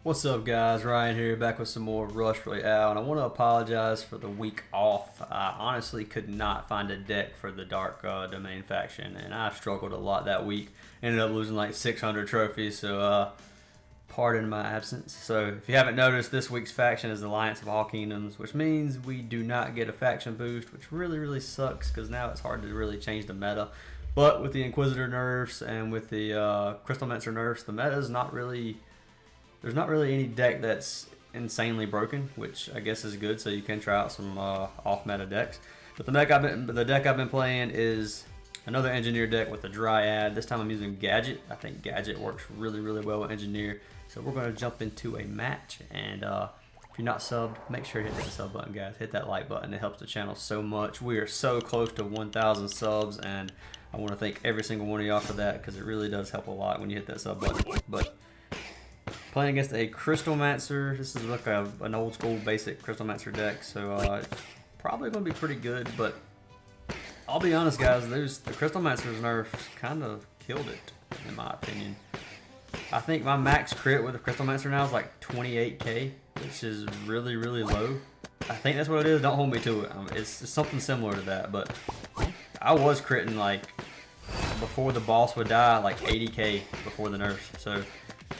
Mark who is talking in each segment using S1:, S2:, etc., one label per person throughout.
S1: What's up, guys? Ryan here, back with some more Royale, and I want to apologize for the week off. I honestly could not find a deck for the Dark Domain faction, and I struggled a lot that week. Ended up losing like 600 trophies, so pardon my absence. So if you haven't noticed, this week's faction is the Alliance of All Kingdoms, which means we do not get a faction boost, which really sucks because now it's hard to really change the meta. But with the Inquisitor nerfs and with the Crystalmancer nerfs, the meta is not really... There's not really any deck that's insanely broken, which I guess is good, so you can try out some off-meta decks. But the deck I've been playing is another Engineer deck with a Dryad. This time I'm using Gadget. I think Gadget works really well with Engineer. So we're going to jump into a match, and if you're not subbed, make sure to hit that sub button, guys. Hit that like button. It helps the channel so much. We are so close to 1,000 subs, and I want to thank every single one of y'all for that, because it really does help a lot when you hit that sub button. But playing against a Crystalmancer. This is like an old school basic Crystalmancer deck, so it's probably going to be pretty good, but I'll be honest, guys, the Crystalmancer's nerfs kind of killed it, in my opinion. I think my max crit with the Crystalmancer now is like 28k, which is really low. I think that's what it is. Don't hold me to it. It's something similar to that, but I was critting like before the boss would die like 80k before the nerfs, so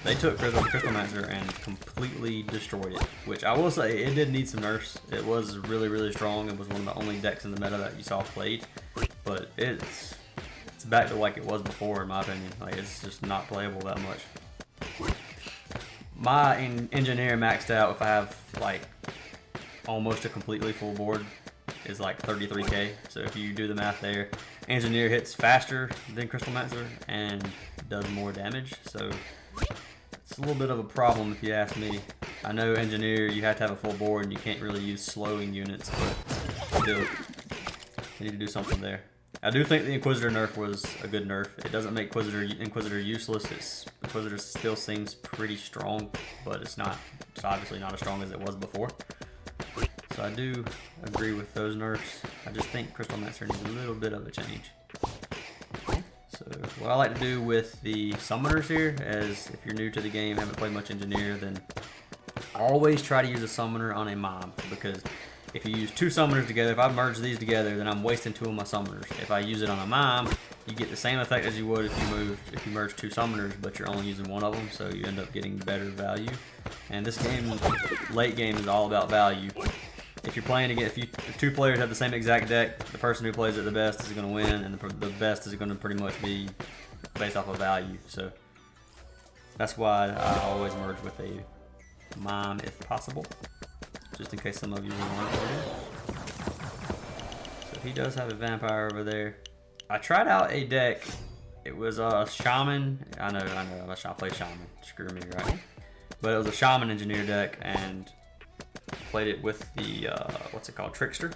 S1: they took Crystalmancer and completely destroyed it, which I will say it did need some nerfs. It was really strong. It was one of the only decks in the meta that you saw played, but it's back to like it was before, in my opinion. Like, it's just not playable that much. My Engineer maxed out, if I have like almost a completely full board, is like 33k. So if you do the math there, Engineer hits faster than Crystalmancer and does more damage. So it's a little bit of a problem if you ask me. I know Engineer, you have to have a full board and you can't really use slowing units, but still, you need to do something there. I do think the Inquisitor nerf was a good nerf. It doesn't make Inquisitor useless. Inquisitor still seems pretty strong, but it's obviously not as strong as it was before. So I do agree with those nerfs. I just think Crystalmancer needs a little bit of a change. So what I like to do with the summoners here is, if you're new to the game, haven't played much Engineer, then always try to use a summoner on a mom, because if you use two summoners together, if I merge these together, then I'm wasting two of my summoners. If I use it on a mom, you get the same effect as you would if you merge two summoners, but you're only using one of them, so you end up getting better value. And this game, late game, is all about value. If you're playing again, if two players have the same exact deck, the person who plays it the best is going to win, and the best is going to pretty much be based off of value. So that's why I always merge with a mom if possible, just in case some of you want to do. So he does have a vampire over there. I tried out a deck. It was a shaman. I know. I play shaman. Screw me, right? But it was a shaman Engineer deck, and played it with the what's it called, Trickster,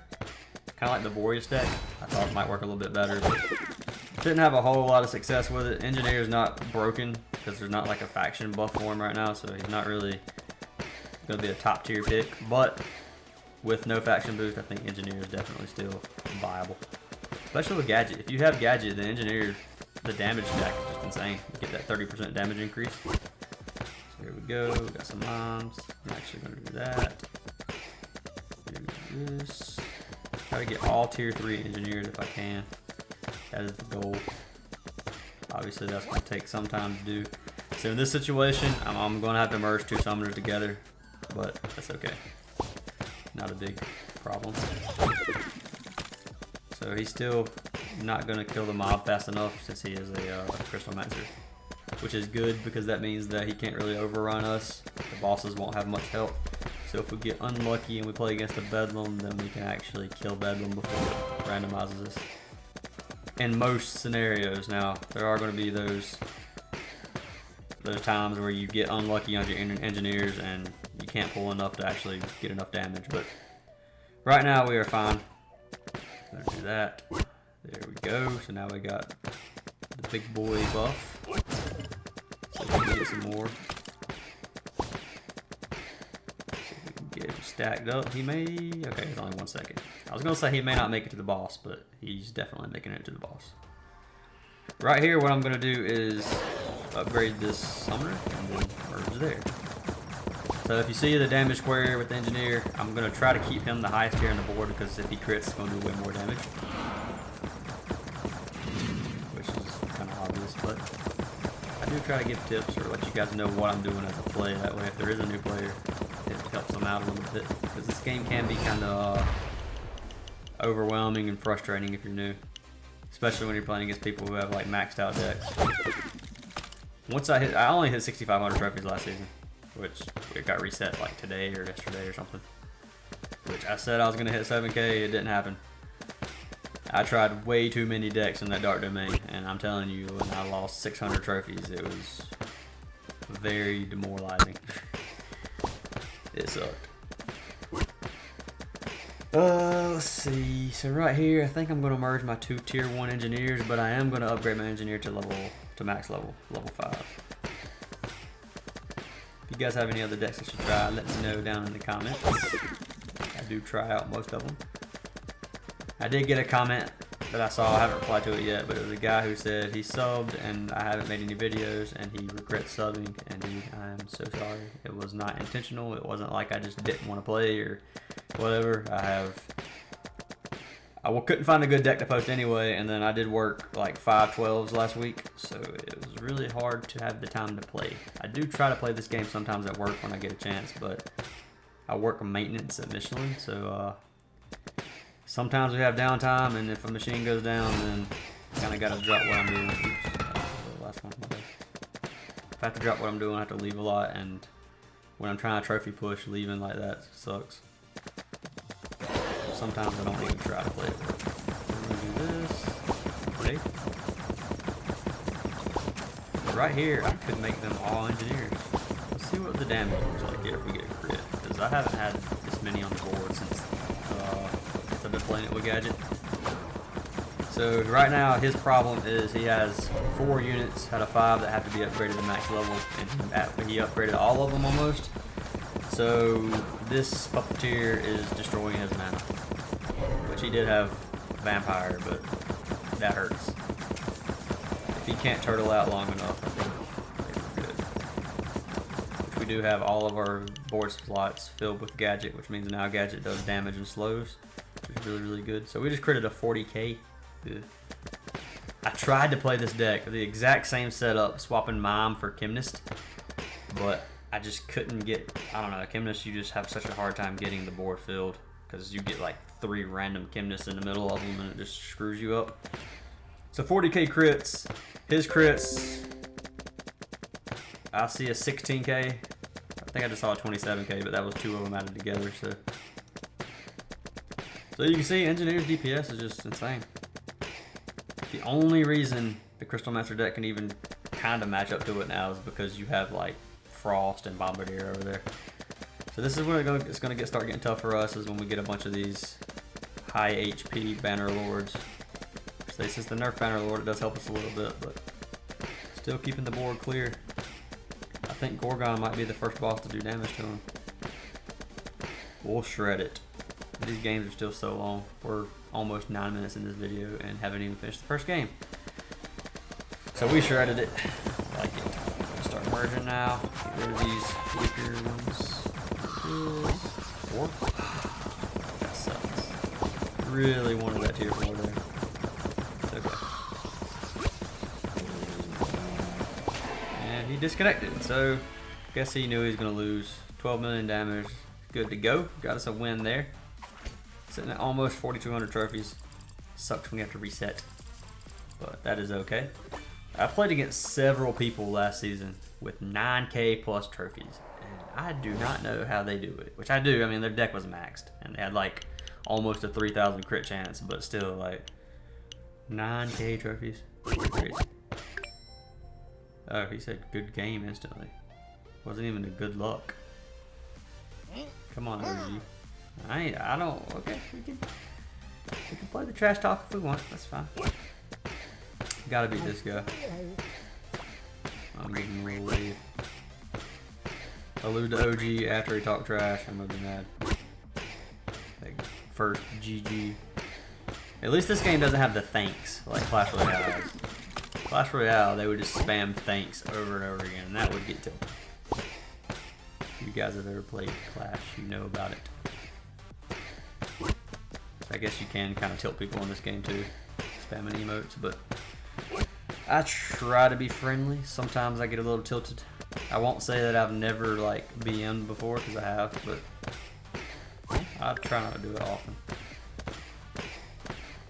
S1: kind of like the Boreas deck. I thought it might work a little bit better, but didn't have a whole lot of success with it. Engineer is not broken because there's not like a faction buff for him right now, so he's not really going to be a top tier pick. But with no faction boost, I think Engineer is definitely still viable, especially with Gadget. If you have Gadget, then Engineer, the damage stack is just insane. You get that 30% damage increase. Here we go, we got some moms. I'm actually going to do that. Do this. Try to get all tier 3 Engineers if I can. That is the goal. Obviously that's going to take some time to do. So in this situation, I'm going to have to merge two summoners together, but that's okay. Not a big problem. So he's still not going to kill the mob fast enough, since he is a Crystalmancer, which is good because that means that he can't really overrun us. The bosses won't have much help. So if we get unlucky and we play against a Bedlam, then we can actually kill Bedlam before it randomizes us. In most scenarios. Now, there are going to be those times where you get unlucky on your Engineers and you can't pull enough to actually get enough damage. But right now we are fine. Gonna do that. There we go. So now we got the big boy buff. So we can get some more. So we can get him stacked up. He may... Okay, it's only 1 second. I was going to say he may not make it to the boss, but he's definitely making it to the boss. Right here, what I'm going to do is upgrade this summoner and then merge there. So if you see the damage square with the engineer, I'm going to try to keep him the highest tier on the board because if he crits, it's going to do way more damage. Which is kind of obvious, but I do try to give tips or let you guys know what I'm doing as a play. That way if there is a new player, it helps them out a little bit. Because this game can be kind of overwhelming and frustrating if you're new. Especially when you're playing against people who have like maxed out decks. I only hit 6,500 trophies last season, which it got reset like today or yesterday or something. Which I said I was gonna hit 7K, it didn't happen. I tried way too many decks in that dark domain, and I'm telling you, when I lost 600 trophies, it was very demoralizing. It sucked. Let's see. So right here, I think I'm gonna merge my two tier 1 engineers, but I am gonna upgrade my engineer to max level 5. If you guys have any other decks I should try, let me know down in the comments. I do try out most of them. I did get a comment that I saw, I haven't replied to it yet, but it was a guy who said he subbed and I haven't made any videos and he regrets subbing, and I am so sorry. It was not intentional. It wasn't like I just didn't want to play or whatever. I couldn't find a good deck to post anyway, and then I did work like 5 12s last week, so it was really hard to have the time to play. I do try to play this game sometimes at work when I get a chance, but I work maintenance at Michelin, so sometimes we have downtime, and if a machine goes down, then I kind of got to drop what I'm doing. Oops, the last one. If I have to drop what I'm doing, I have to leave a lot, and when I'm trying to trophy push, leaving like that sucks. Sometimes I don't even try to play it. I'm gonna do this. Okay. Right here, I could make them all engineers. Let's see what the damage looks like here if we get a crit, because I haven't had this many on the board since I've been playing it with Gadget. So right now, his problem is he has 4 units out of 5 that have to be upgraded to max level, and he upgraded all of them almost. So this puppeteer is destroying his mana, which he did have vampire, but that hurts. If he can't turtle out long enough, I think we're good. Which we do have all of our board slots filled with Gadget, which means now Gadget does damage and slows, which is really, really good. So we just critted a 40k. Good. I tried to play this deck, the exact same setup, swapping Mime for Chemist, but I just couldn't get, I don't know, Chemist, you just have such a hard time getting the board filled because you get like 3 random Chemists in the middle of them and it just screws you up. So 40k crits, his crits, I see a 16k. I think I just saw a 27k, but that was 2 of them added together. So you can see Engineer's DPS is just insane. The only reason the Crystal Master deck can even kind of match up to it now is because you have like Frost and Bombardier over there. So this is where it's going to start getting tough for us, is when we get a bunch of these high HP Banner Lords. So since the nerf Banner Lord, it does help us a little bit, but still keeping the board clear. I think Gorgon might be the first boss to do damage to him. We'll shred it. These games are still so long. We're almost 9 minutes in this video and haven't even finished the first game. So we shredded it. I like it. Start merging now. Get rid of these weaker ones. 4. That sucks. Really wanted that tier 4 there. It's okay. And he disconnected, so guess he knew he was going to lose. 12 million damage. Good to go. Got us a win there. Sitting at almost 4,200 trophies. Sucks when you have to reset, but that is okay. I played against several people last season with 9k plus trophies, and I do not know how they do it. Which I do. I mean, their deck was maxed, and they had like almost a 3,000 crit chance, but still like 9k trophies. Crazy. Oh, he said good game instantly. Wasn't even a good luck. Come on, OG. I don't. Okay, we can play the trash talk if we want. That's fine. Gotta beat this guy. I'm reading a little wave. Allude to OG after he talked trash. I'm gonna be mad. Like, first GG. At least this game doesn't have the thanks like Clash Royale has. Clash Royale, they would just spam thanks over and over again, and that would get to them. you guys have ever played Clash, you know about it. I guess you can kind of tilt people in this game too, spamming emotes, but I try to be friendly. Sometimes I get a little tilted. I won't say that I've never like BM'd before, because I have, but I try not to do it often.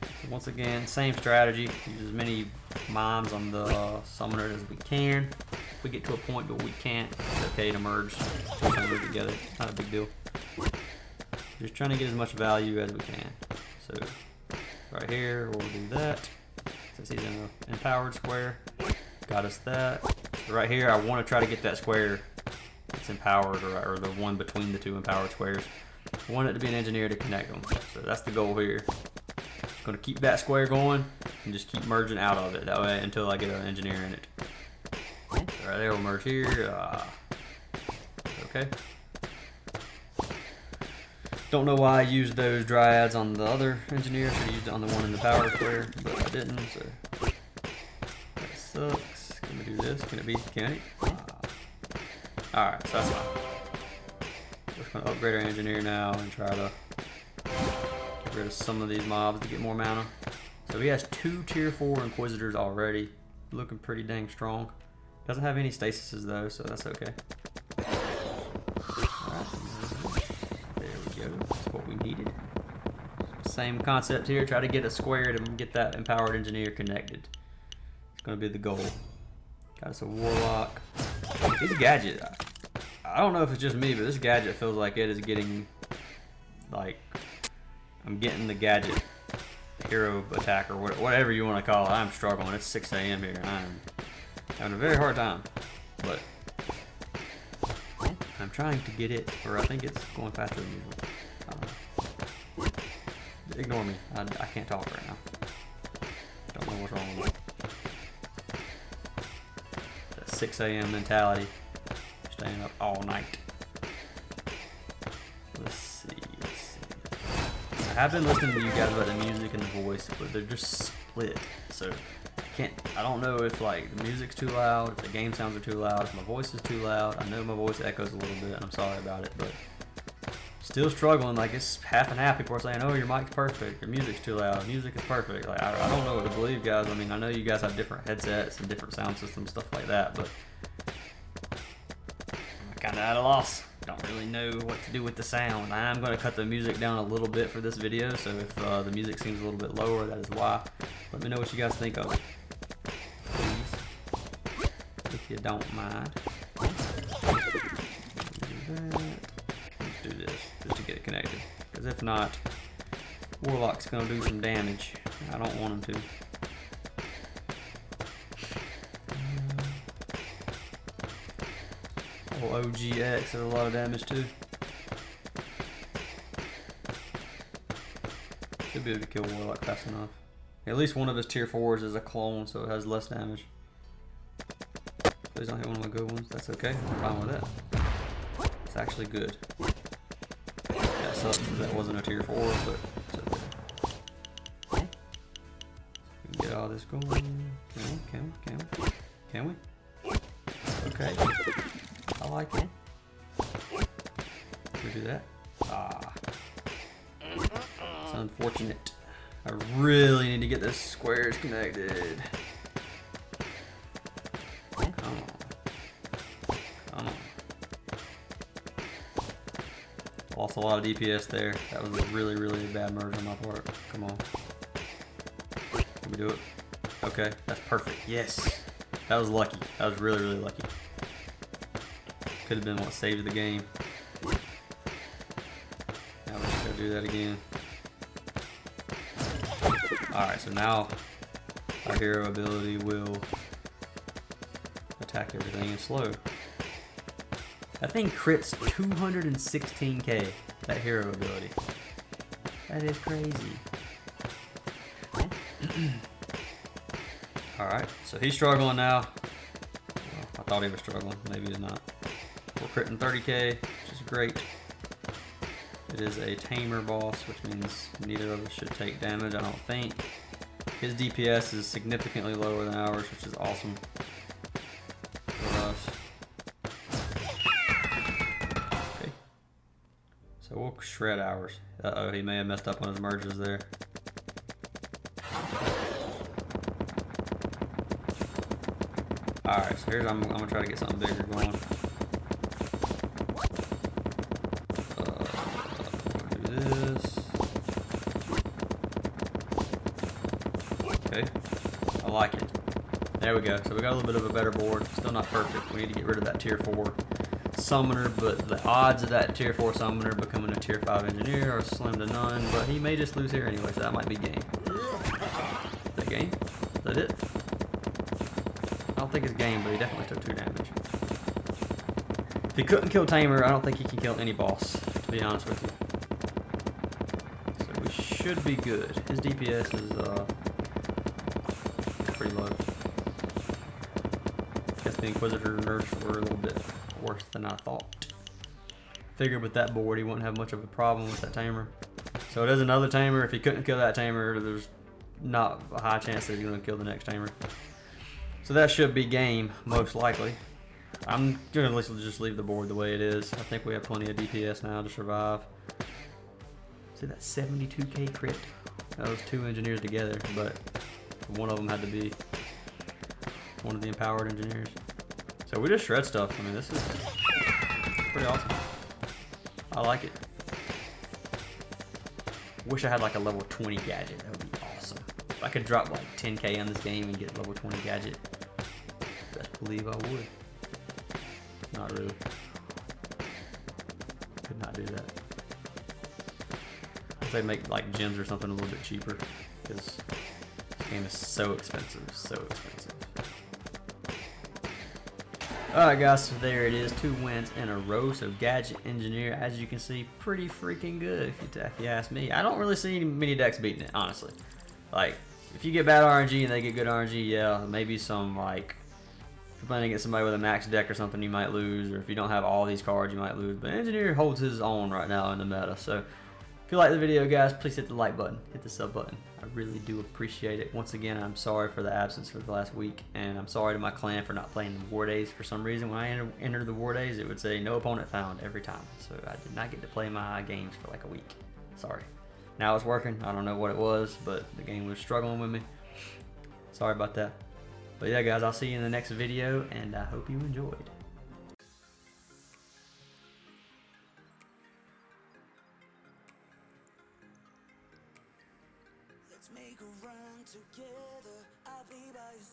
S1: So once again, same strategy. Use as many mimes on the summoner as we can. If we get to a point where we can't, it's okay to merge two summoners together. Not a big deal. Just trying to get as much value as we can. So right here, we'll do that. Since he's in an empowered square, got us that. So right here, I want to try to get that square that's empowered, or the one between the two empowered squares. I want it to be an engineer to connect them. So that's the goal here. Just going to keep that square going and just keep merging out of it. That way until I get an engineer in it. So right there, we'll merge here. Okay. Don't know why I used those dryads on the other engineer. Should have used it on the one in the power square, but I didn't. So that sucks. Can we do this? Can it be? Can it? All right, so that's fine. We're just gonna upgrade our engineer now and try to get rid of some of these mobs to get more mana. So he has 2 tier 4 inquisitors already, looking pretty dang strong. Doesn't have any stasises though, so that's okay. That's what we needed. Same concept here. Try to get a square to get that empowered engineer connected. It's going to be the goal. Got us a warlock. This gadget, I don't know if it's just me, but this gadget feels like it is getting, like, I'm getting the gadget hero attack or whatever you want to call it. I'm struggling. It's 6 a.m. here. I'm having a very hard time, but I'm trying to get it, or I think it's going faster than usual. Ignore me. I can't talk right now. Don't know what's wrong with me. That 6 a.m. mentality. Staying up all night. Let's see. I have been listening to you guys about the music and the voice, but they're just split. So I don't know if like the music's too loud, if the game sounds are too loud, if my voice is too loud. I know my voice echoes a little bit, and I'm sorry about it, but still struggling. Like, it's half and half. People are saying, "Oh, your mic's perfect, your music's too loud, music is perfect." Like, I don't know what to believe, guys. I mean, I know you guys have different headsets and different sound systems, stuff like that, but I'm kind of at a loss. Don't really know what to do with the sound. I'm going to cut the music down a little bit for this video, so if the music seems a little bit lower, that is why. Let me know what you guys think of it, please, if you don't mind. Let's do this just to get it connected, because if not, Warlock's going to do some damage. I don't want him to. OGX does a lot of damage too. Should be able to kill Warlock fast enough. At least one of his tier 4s is a clone, so it has less damage. Please don't hit one of my good ones. That's okay. I'm fine with that. It's actually good. That sucks because that wasn't a tier 4, but it's okay. We can get all this going. Can we? Okay. I like it. Can we do that? It's unfortunate. I really need to get this squares connected. Come on. Lost a lot of DPS there. That was a really, really bad merge on my part. Come on. Can we do it? Okay, that's perfect. Yes. That was lucky. That was really, really lucky. Could have been what saved the game. Now we're just gonna do that again. Alright, so now our hero ability will attack everything in slow. That thing crits 216k, that hero ability. That is crazy. Alright, so he's struggling now. Well, I thought he was struggling, maybe he's not. We're critting 30k, which is great. It is a tamer boss, which means neither of us should take damage, I don't think. His DPS is significantly lower than ours, which is awesome for us. shred hours. Uh-oh, he may have messed up on his merges there. Alright, so here's, I'm gonna try to get something bigger going. Do this. Okay, I like it. There we go. So we got a little bit of a better board. Still not perfect. We need to get rid of that tier 4 summoner, but the odds of that tier 4 summoner becoming a tier 5 engineer are slim to none, but he may just lose here anyway, so that might be game. Is that game? Is that it? I don't think it's game, but he definitely took 2 damage. If he couldn't kill Tamer, I don't think he can kill any boss, to be honest with you. So we should be good. His DPS is pretty low. Guess the Inquisitor nerfs were a little bit worse than I thought. Figured with that board he wouldn't have much of a problem with that Tamer. So it is another Tamer. If he couldn't kill that Tamer, there's not a high chance that he's going to kill the next Tamer. So that should be game, most likely. I'm going to just leave the board the way it is. I think we have plenty of DPS now to survive. See that 72k crit? That was 2 engineers together, but one of them had to be one of the empowered engineers. So we just shred stuff. I mean, this is pretty awesome. I like it. Wish I had like a level 20 gadget. That would be awesome. If I could drop like 10k on this game and get level 20 gadget, best believe I would. Not really. Could not do that. If they make like gems or something a little bit cheaper, because this game is so expensive, so expensive. Alright guys, so there it is, 2 wins in a row. So Gadget Engineer, as you can see, pretty freaking good if you ask me. I don't really see many decks beating it, honestly. Like, if you get bad RNG and they get good RNG, yeah, maybe some, like, if you're playing against somebody with a max deck or something, you might lose, or if you don't have all these cards, you might lose. But Engineer holds his own right now in the meta. So if you like the video, guys, please hit the like button, hit the sub button. I really do appreciate it. Once again, I'm sorry for the absence for the last week, and I'm sorry to my clan for not playing the War Days. For some reason, when I entered the War Days, it would say no opponent found every time. So I did not get to play my games for like a week. Sorry. Now it's working. I don't know what it was, but the game was struggling with me. Sorry about that. But yeah, guys, I'll see you in the next video, and I hope you enjoyed.